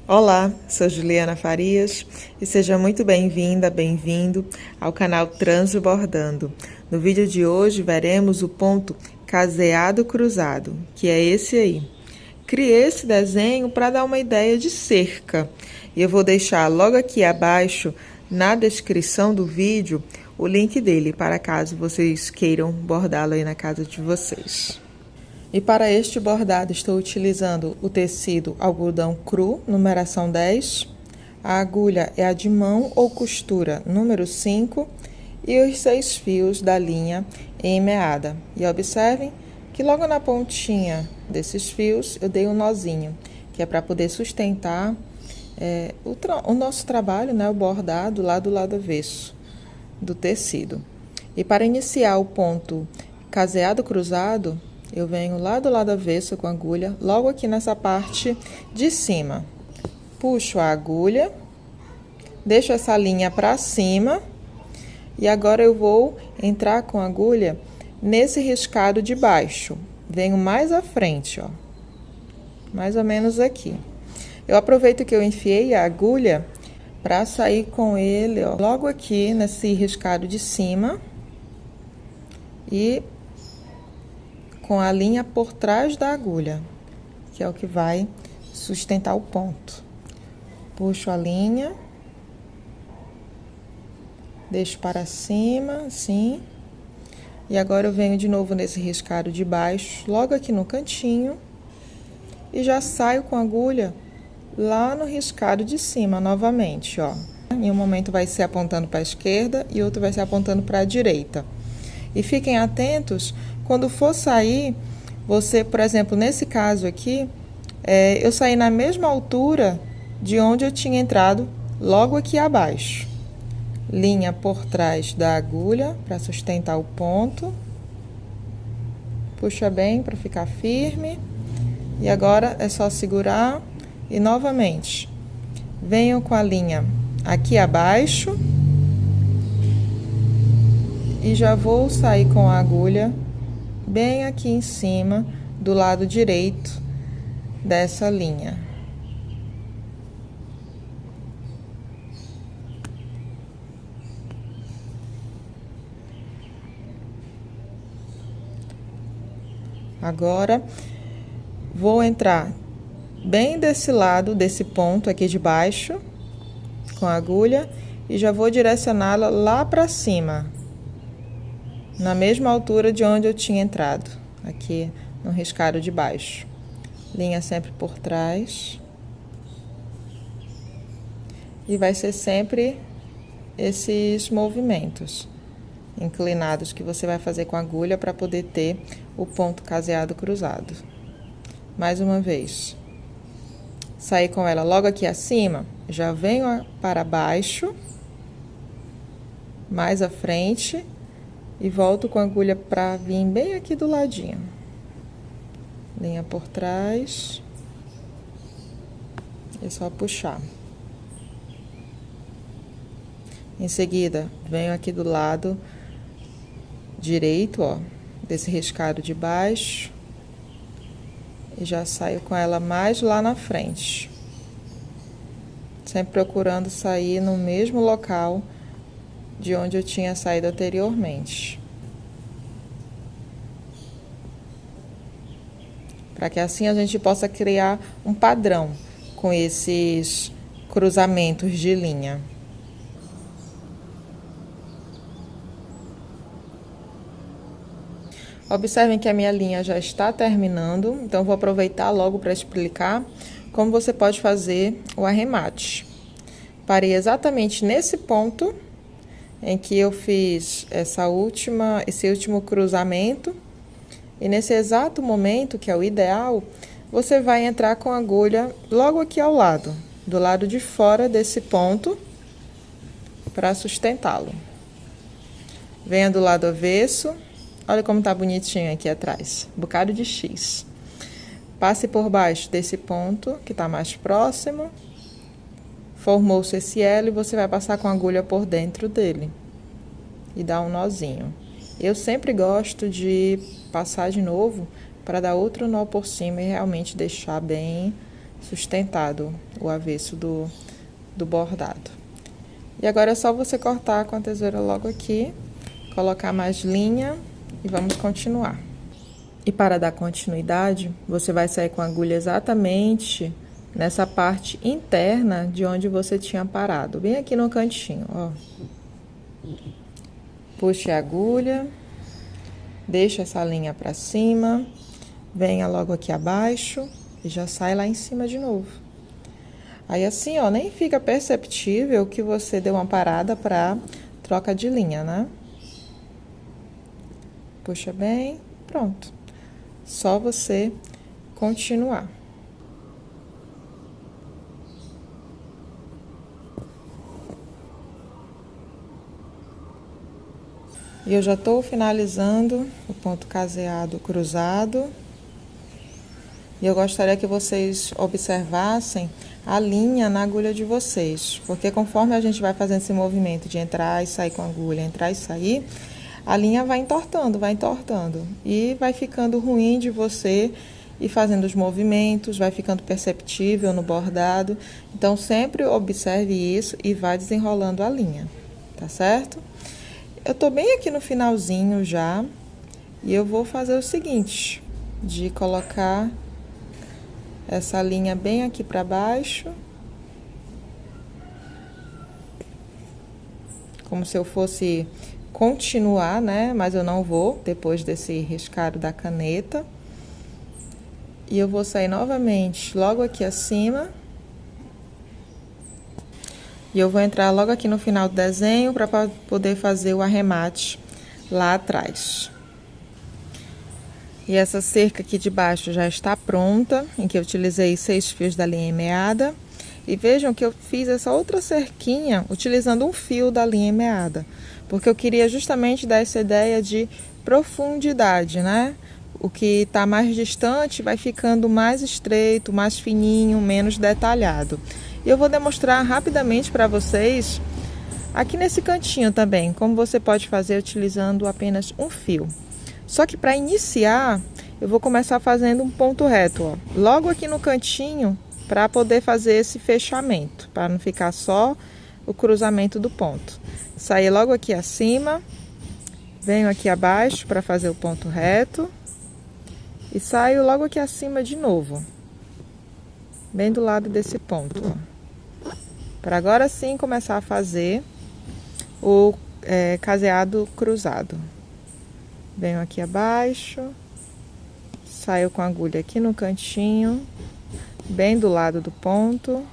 Olá, sou Juliana Farias e seja muito bem-vinda, bem-vindo ao canal Transbordando. No vídeo de hoje veremos o ponto caseado cruzado, que é esse aí. Criei esse desenho para dar uma ideia de cerca e eu vou deixar logo aqui abaixo na descrição do vídeo o link dele para caso vocês queiram bordá-lo aí na casa de vocês. E para este bordado estou utilizando o tecido algodão cru, numeração 10. A agulha é a de mão ou costura, número 5. E os 6 fios da linha em meada. E observem que logo na pontinha desses fios eu dei um nozinho, que é para poder sustentar o nosso trabalho, né, o bordado lá do lado avesso do tecido. E para iniciar o ponto caseado cruzado, eu venho lá do lado avesso com a agulha, logo aqui nessa parte de cima. Puxo a agulha, deixo essa linha para cima e agora eu vou entrar com a agulha nesse riscado de baixo. Venho mais à frente, ó, mais ou menos aqui. Eu aproveito que eu enfiei a agulha para sair com ele, ó, logo aqui nesse riscado de cima e com a linha por trás da agulha, que é o que vai sustentar o ponto. Puxo a linha, deixo para cima, assim, e agora eu venho de novo nesse riscado de baixo, logo aqui no cantinho, e já saio com a agulha lá no riscado de cima, novamente, ó. Em um momento vai ser apontando para a esquerda e outro vai ser apontando para a direita. E fiquem atentos, quando for sair, você, por exemplo, nesse caso aqui, eu saí na mesma altura de onde eu tinha entrado, logo aqui abaixo. Linha por trás da agulha, para sustentar o ponto. Puxa bem para ficar firme. E agora é só segurar e novamente. Venho com a linha aqui abaixo. E já vou sair com a agulha bem aqui em cima do lado direito dessa linha. Agora, vou entrar bem desse lado, desse ponto aqui de baixo, com a agulha, e já vou direcioná-la lá para cima, na mesma altura de onde eu tinha entrado, aqui no riscado de baixo. Linha sempre por trás. E vai ser sempre esses movimentos inclinados que você vai fazer com a agulha para poder ter o ponto caseado cruzado. Mais uma vez. Sair com ela logo aqui acima, já venho para baixo, mais à frente, e volto com a agulha para vir bem aqui do ladinho. Linha por trás. É só puxar. Em seguida, venho aqui do lado direito, ó, desse riscado de baixo. E já saio com ela mais lá na frente. Sempre procurando sair no mesmo local de onde eu tinha saído anteriormente. Para que assim a gente possa criar um padrão com esses cruzamentos de linha. Observem que a minha linha já está terminando, então vou aproveitar logo para explicar como você pode fazer o arremate. Parei exatamente nesse ponto em que eu fiz esse último cruzamento, e nesse exato momento, que é o ideal, você vai entrar com a agulha logo aqui ao lado, do lado de fora desse ponto, para sustentá-lo. Venha do lado avesso, olha como tá bonitinho aqui atrás, bocado de X. Passe por baixo desse ponto, que tá mais próximo. Formou-se esse L e você vai passar com a agulha por dentro dele e dar um nozinho. Eu sempre gosto de passar de novo para dar outro nó por cima e realmente deixar bem sustentado o avesso do bordado. E agora é só você cortar com a tesoura logo aqui, colocar mais linha e vamos continuar. E para dar continuidade, você vai sair com a agulha exatamente nessa parte interna de onde você tinha parado, bem aqui no cantinho, ó. Puxe a agulha, deixa essa linha para cima, venha logo aqui abaixo e já sai lá em cima de novo. Aí assim, ó, nem fica perceptível que você deu uma parada para troca de linha, né? Puxa bem, pronto. Só você continuar. E eu já estou finalizando o ponto caseado cruzado. E eu gostaria que vocês observassem a linha na agulha de vocês. Porque conforme a gente vai fazendo esse movimento de entrar e sair com a agulha, entrar e sair, a linha vai entortando. E vai ficando ruim de você ir fazendo os movimentos, vai ficando perceptível no bordado. Então, sempre observe isso e vá desenrolando a linha, tá certo? Eu tô bem aqui no finalzinho já, e eu vou fazer o seguinte, de colocar essa linha bem aqui para baixo, como se eu fosse continuar, né? Mas eu não vou, depois desse riscado da caneta. E eu vou sair novamente logo aqui acima. E eu vou entrar logo aqui no final do desenho para poder fazer o arremate lá atrás. E essa cerca aqui de baixo já está pronta, em que eu utilizei 6 fios da linha meada. E vejam que eu fiz essa outra cerquinha utilizando um fio da linha meada, porque eu queria justamente dar essa ideia de profundidade, né? O que está mais distante vai ficando mais estreito, mais fininho, menos detalhado. E eu vou demonstrar rapidamente para vocês, aqui nesse cantinho também, como você pode fazer utilizando apenas um fio. Só que para iniciar, eu vou começar fazendo um ponto reto, ó, logo aqui no cantinho, para poder fazer esse fechamento, para não ficar só o cruzamento do ponto. Sair logo aqui acima, venho aqui abaixo para fazer o ponto reto e saio logo aqui acima de novo, bem do lado desse ponto, ó. Para agora sim começar a fazer o caseado cruzado. Venho aqui abaixo, saio com a agulha aqui no cantinho, bem do lado do ponto,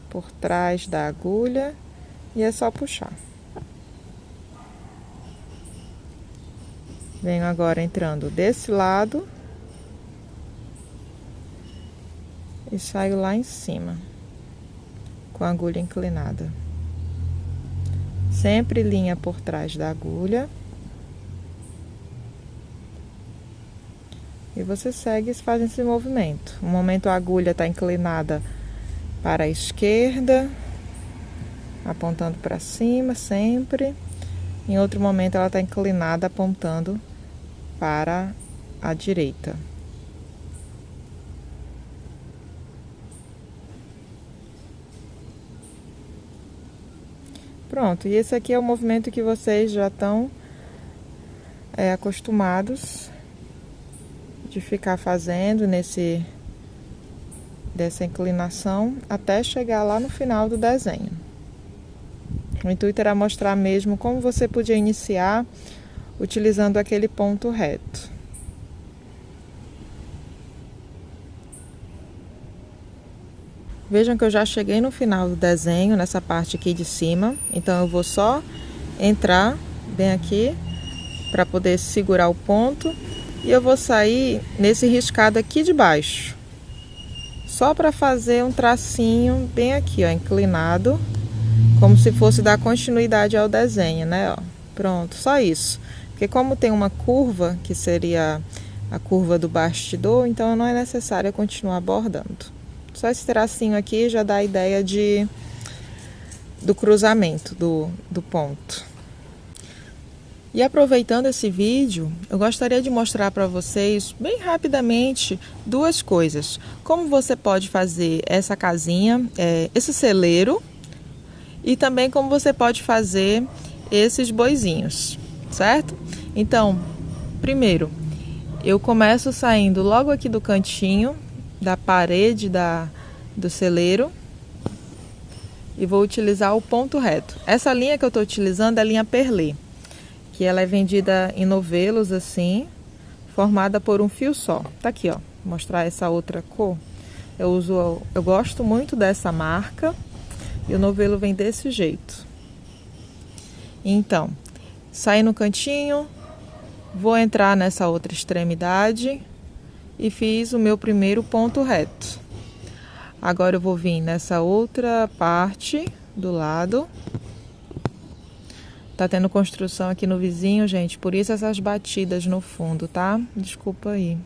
por trás da agulha, e é só puxar. Venho agora entrando desse lado e saio lá em cima, com a agulha inclinada. Sempre linha por trás da agulha. E você segue e faz esse movimento. No momento a agulha está inclinada para a esquerda, apontando para cima sempre. Em outro momento ela está inclinada, apontando para a direita. Pronto, e esse aqui é o movimento que vocês já estão acostumados de ficar fazendo dessa inclinação até chegar lá no final do desenho. O intuito era mostrar mesmo como você podia iniciar utilizando aquele ponto reto. Vejam que eu já cheguei no final do desenho, nessa parte aqui de cima. Então, eu vou só entrar bem aqui para poder segurar o ponto. E eu vou sair nesse riscado aqui de baixo. Só para fazer um tracinho bem aqui, ó, inclinado. Como se fosse dar continuidade ao desenho, né? Ó, pronto, só isso. Porque como tem uma curva, que seria a curva do bastidor, então não é necessário continuar bordando. Só esse tracinho aqui já dá a ideia do cruzamento do ponto. E aproveitando esse vídeo, eu gostaria de mostrar para vocês, bem rapidamente, duas coisas. Como você pode fazer essa casinha, esse celeiro, e também como você pode fazer esses boizinhos, certo? Então, primeiro, eu começo saindo logo aqui do cantinho da parede do celeiro e vou utilizar o ponto reto. Essa linha que eu estou utilizando é a linha perlê, que ela é vendida em novelos assim, formada por um fio só. Tá aqui, ó, vou mostrar essa outra cor. Eu gosto muito dessa marca e o novelo vem desse jeito. Então, saí no cantinho, vou entrar nessa outra extremidade e fiz o meu primeiro ponto reto. Agora eu vou vir nessa outra parte do lado. Tá tendo construção aqui no vizinho, gente, por isso essas batidas no fundo, tá? Desculpa aí.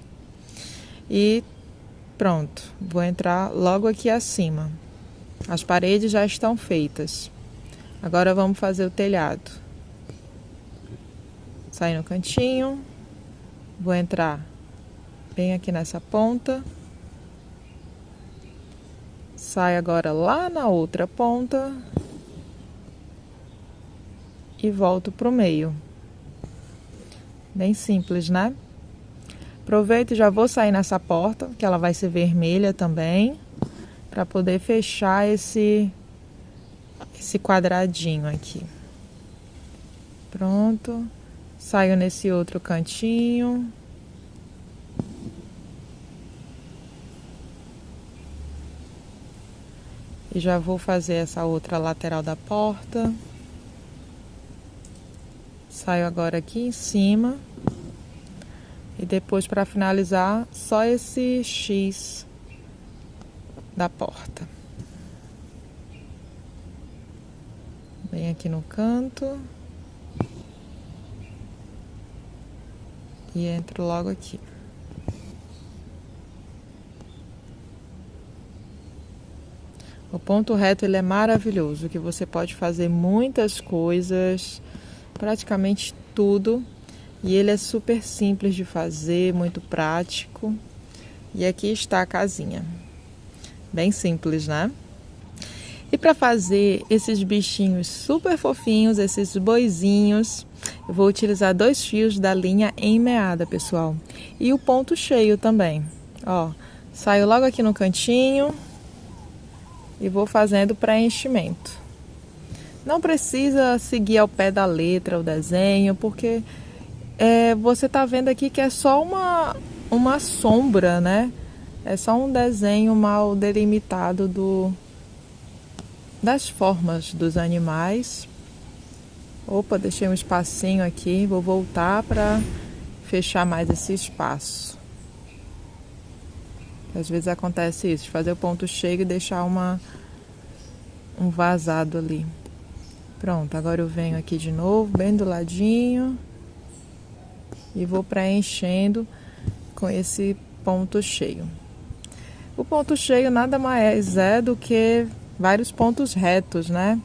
E pronto, vou entrar logo aqui acima. As paredes já estão feitas. Agora vamos fazer o telhado. Sair no cantinho, vou entrar bem aqui nessa ponta. Sai agora lá na outra ponta. E volto para o meio. Bem simples, né? Aproveito e já vou sair nessa porta, que ela vai ser vermelha também, para poder fechar esse quadradinho aqui. Pronto. Saio nesse outro cantinho. E já vou fazer essa outra lateral da porta. Saio agora aqui em cima. E depois, para finalizar, só esse X da porta. Bem aqui no canto. E entro logo aqui. O ponto reto ele é maravilhoso, que você pode fazer muitas coisas, praticamente tudo, e ele é super simples de fazer, muito prático. E aqui está a casinha, bem simples, né? E para fazer esses bichinhos super fofinhos, esses boizinhos, eu vou utilizar 2 fios da linha em meada, pessoal, e o ponto cheio também. Ó, saio logo aqui no cantinho e vou fazendo preenchimento. Não precisa seguir ao pé da letra o desenho, porque você tá vendo aqui que é só uma sombra, né? É só um desenho mal delimitado das formas dos animais. Opa, deixei um espacinho aqui, vou voltar para fechar mais esse espaço. Às vezes acontece isso, de fazer o ponto cheio e deixar um vazado ali. Pronto, agora eu venho aqui de novo, bem do ladinho, e vou preenchendo com esse ponto cheio. O ponto cheio nada mais é do que vários pontos retos, né?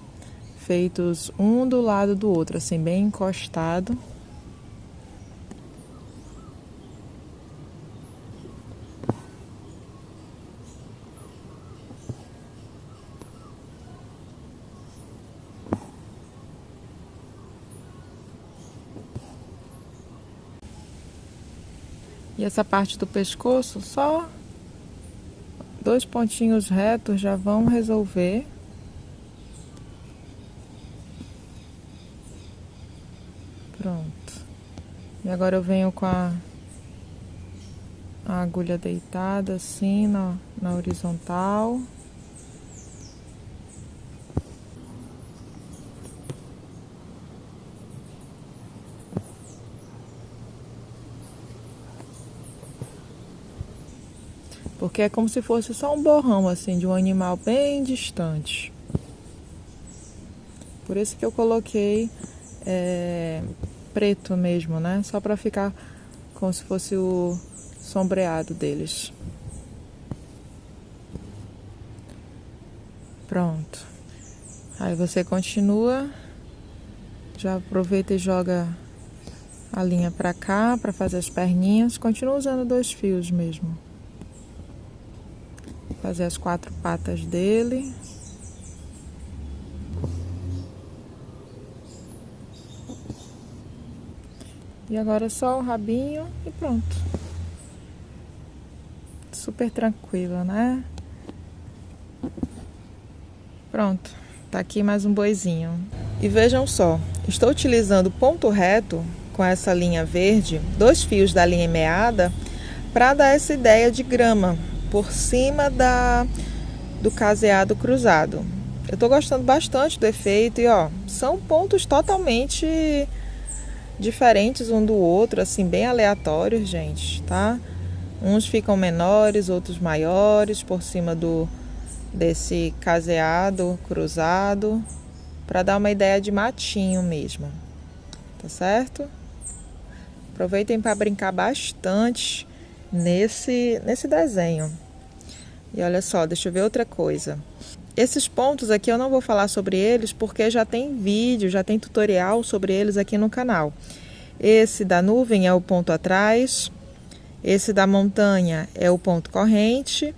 Feitos um do lado do outro, assim, bem encostado. E essa parte do pescoço, só 2 pontinhos retos já vão resolver. Pronto. E agora eu venho com a agulha deitada assim na horizontal. Porque é como se fosse só um borrão assim de um animal bem distante. Por isso que eu coloquei preto mesmo, né? Só para ficar como se fosse o sombreado deles. Pronto. Aí você continua, já aproveita e joga a linha para cá, para fazer as perninhas. Continuo usando 2 fios mesmo. Fazer as 4 patas dele. E agora só o rabinho e pronto. Super tranquilo, né? Pronto, tá aqui mais um boizinho. E vejam só, estou utilizando ponto reto com essa linha verde, 2 fios da linha meada, para dar essa ideia de grama por cima do caseado cruzado. Eu tô gostando bastante do efeito e ó, são pontos totalmente diferentes um do outro, assim, bem aleatórios, gente, tá? Uns ficam menores, outros maiores, por cima desse caseado cruzado, para dar uma ideia de matinho mesmo, tá certo? Aproveitem para brincar bastante nesse desenho. E olha só, deixa eu ver outra coisa. Esses pontos aqui eu não vou falar sobre eles porque já tem vídeo, já tem tutorial sobre eles aqui no canal. Esse da nuvem é o ponto atrás, esse da montanha é o ponto corrente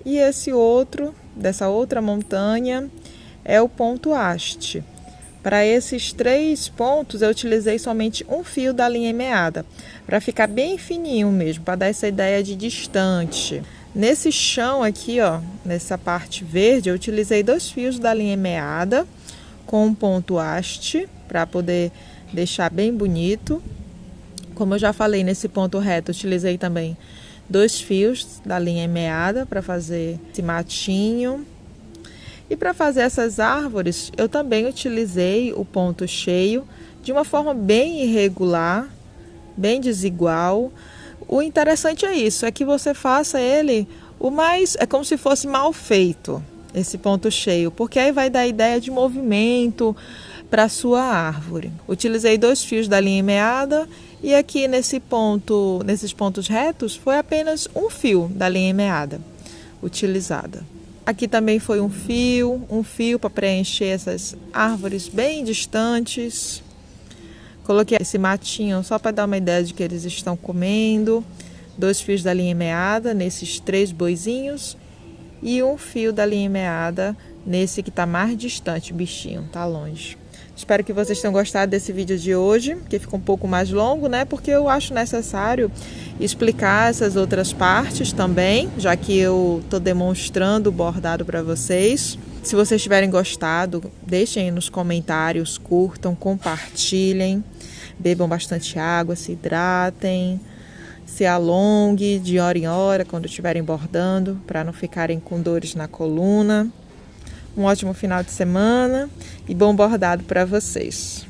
e esse outro, dessa outra montanha, é o ponto haste. Para esses 3 pontos eu utilizei somente um fio da linha meada, para ficar bem fininho mesmo, para dar essa ideia de distante. Nesse chão aqui, ó, nessa parte verde, eu utilizei 2 fios da linha meada com um ponto haste para poder deixar bem bonito. Como eu já falei, nesse ponto reto, utilizei também 2 fios da linha meada para fazer esse matinho. E para fazer essas árvores, eu também utilizei o ponto cheio de uma forma bem irregular, bem desigual. O interessante é isso, é que você faça ele é como se fosse mal feito, esse ponto cheio, porque aí vai dar ideia de movimento para a sua árvore. Utilizei 2 fios da linha meada e aqui nesses pontos retos foi apenas um fio da linha meada utilizada. Aqui também foi um fio para preencher essas árvores bem distantes. Coloquei esse matinho só para dar uma ideia de que eles estão comendo. 2 fios da linha meada nesses 3 boizinhos. E um fio da linha meada nesse que está mais distante, o bichinho, tá longe. Espero que vocês tenham gostado desse vídeo de hoje, que ficou um pouco mais longo, né? Porque eu acho necessário explicar essas outras partes também, já que eu estou demonstrando o bordado para vocês. Se vocês tiverem gostado, deixem aí nos comentários, curtam, compartilhem, bebam bastante água, se hidratem, se alongue de hora em hora quando estiverem bordando, para não ficarem com dores na coluna. Um ótimo final de semana e bom bordado para vocês!